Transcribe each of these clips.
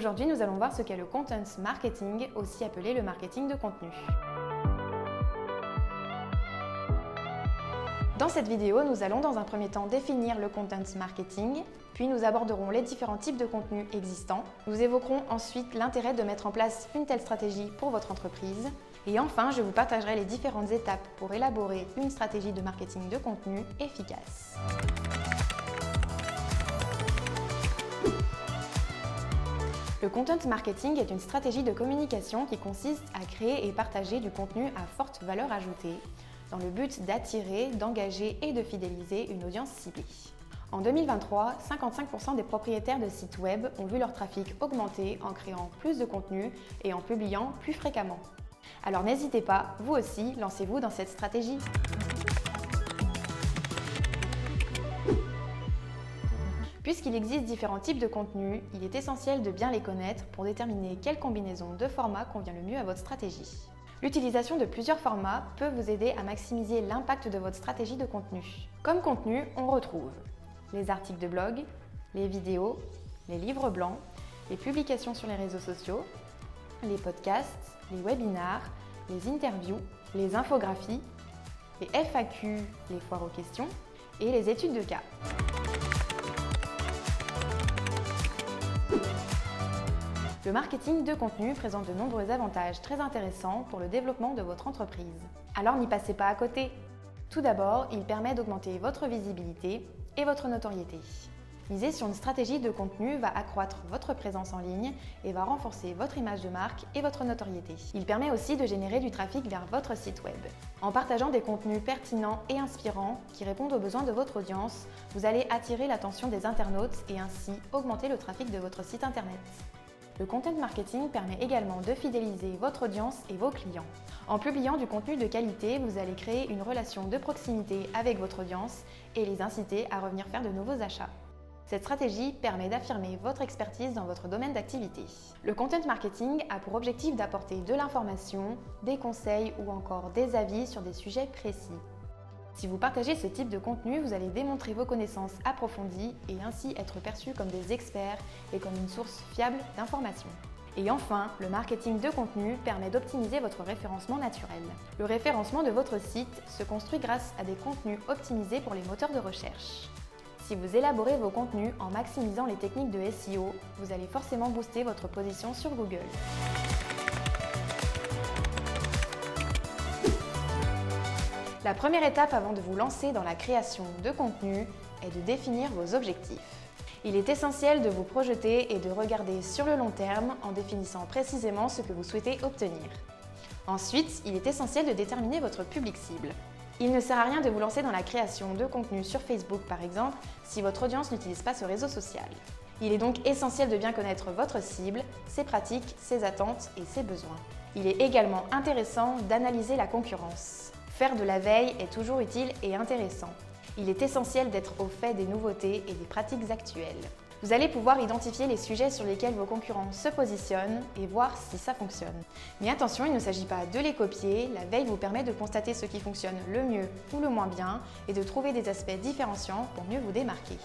Aujourd'hui, nous allons voir ce qu'est le content marketing, aussi appelé le marketing de contenu. Dans cette vidéo, nous allons dans un premier temps définir le content marketing, puis nous aborderons les différents types de contenus existants. Nous évoquerons ensuite l'intérêt de mettre en place une telle stratégie pour votre entreprise. Et enfin, je vous partagerai les différentes étapes pour élaborer une stratégie de marketing de contenu efficace. Le content marketing est une stratégie de communication qui consiste à créer et partager du contenu à forte valeur ajoutée, dans le but d'attirer, d'engager et de fidéliser une audience ciblée. En 2023, 55% des propriétaires de sites web ont vu leur trafic augmenter en créant plus de contenu et en publiant plus fréquemment. Alors n'hésitez pas, vous aussi, lancez-vous dans cette stratégie. Puisqu'il existe différents types de contenus, il est essentiel de bien les connaître pour déterminer quelle combinaison de formats convient le mieux à votre stratégie. L'utilisation de plusieurs formats peut vous aider à maximiser l'impact de votre stratégie de contenu. Comme contenu, on retrouve les articles de blog, les vidéos, les livres blancs, les publications sur les réseaux sociaux, les podcasts, les webinars, les interviews, les infographies, les FAQ, les foires aux questions et les études de cas. Le marketing de contenu présente de nombreux avantages très intéressants pour le développement de votre entreprise. Alors n'y passez pas à côté. Tout d'abord, il permet d'augmenter votre visibilité et votre notoriété. Miser sur une stratégie de contenu va accroître votre présence en ligne et va renforcer votre image de marque et votre notoriété. Il permet aussi de générer du trafic vers votre site web. En partageant des contenus pertinents et inspirants qui répondent aux besoins de votre audience, vous allez attirer l'attention des internautes et ainsi augmenter le trafic de votre site internet. Le content marketing permet également de fidéliser votre audience et vos clients. En publiant du contenu de qualité, vous allez créer une relation de proximité avec votre audience et les inciter à revenir faire de nouveaux achats. Cette stratégie permet d'affirmer votre expertise dans votre domaine d'activité. Le content marketing a pour objectif d'apporter de l'information, des conseils ou encore des avis sur des sujets précis. Si vous partagez ce type de contenu, vous allez démontrer vos connaissances approfondies et ainsi être perçu comme des experts et comme une source fiable d'informations. Et enfin, le marketing de contenu permet d'optimiser votre référencement naturel. Le référencement de votre site se construit grâce à des contenus optimisés pour les moteurs de recherche. Si vous élaborez vos contenus en maximisant les techniques de SEO, vous allez forcément booster votre position sur Google. La première étape avant de vous lancer dans la création de contenu est de définir vos objectifs. Il est essentiel de vous projeter et de regarder sur le long terme en définissant précisément ce que vous souhaitez obtenir. Ensuite, il est essentiel de déterminer votre public cible. Il ne sert à rien de vous lancer dans la création de contenu sur Facebook par exemple si votre audience n'utilise pas ce réseau social. Il est donc essentiel de bien connaître votre cible, ses pratiques, ses attentes et ses besoins. Il est également intéressant d'analyser la concurrence. Faire de la veille est toujours utile et intéressant. Il est essentiel d'être au fait des nouveautés et des pratiques actuelles. Vous allez pouvoir identifier les sujets sur lesquels vos concurrents se positionnent et voir si ça fonctionne. Mais attention, il ne s'agit pas de les copier, la veille vous permet de constater ce qui fonctionne le mieux ou le moins bien et de trouver des aspects différenciants pour mieux vous démarquer.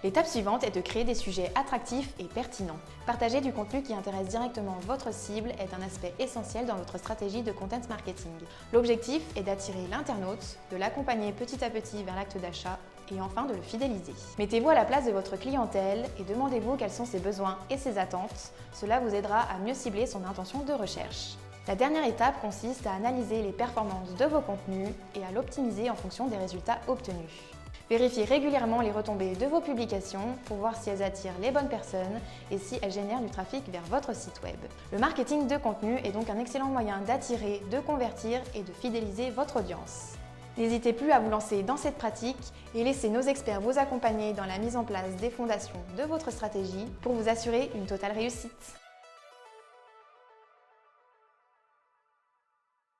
L'étape suivante est de créer des sujets attractifs et pertinents. Partager du contenu qui intéresse directement votre cible est un aspect essentiel dans votre stratégie de content marketing. L'objectif est d'attirer l'internaute, de l'accompagner petit à petit vers l'acte d'achat et enfin de le fidéliser. Mettez-vous à la place de votre clientèle et demandez-vous quels sont ses besoins et ses attentes. Cela vous aidera à mieux cibler son intention de recherche. La dernière étape consiste à analyser les performances de vos contenus et à l'optimiser en fonction des résultats obtenus. Vérifiez régulièrement les retombées de vos publications pour voir si elles attirent les bonnes personnes et si elles génèrent du trafic vers votre site web. Le marketing de contenu est donc un excellent moyen d'attirer, de convertir et de fidéliser votre audience. N'hésitez plus à vous lancer dans cette pratique et laissez nos experts vous accompagner dans la mise en place des fondations de votre stratégie pour vous assurer une totale réussite.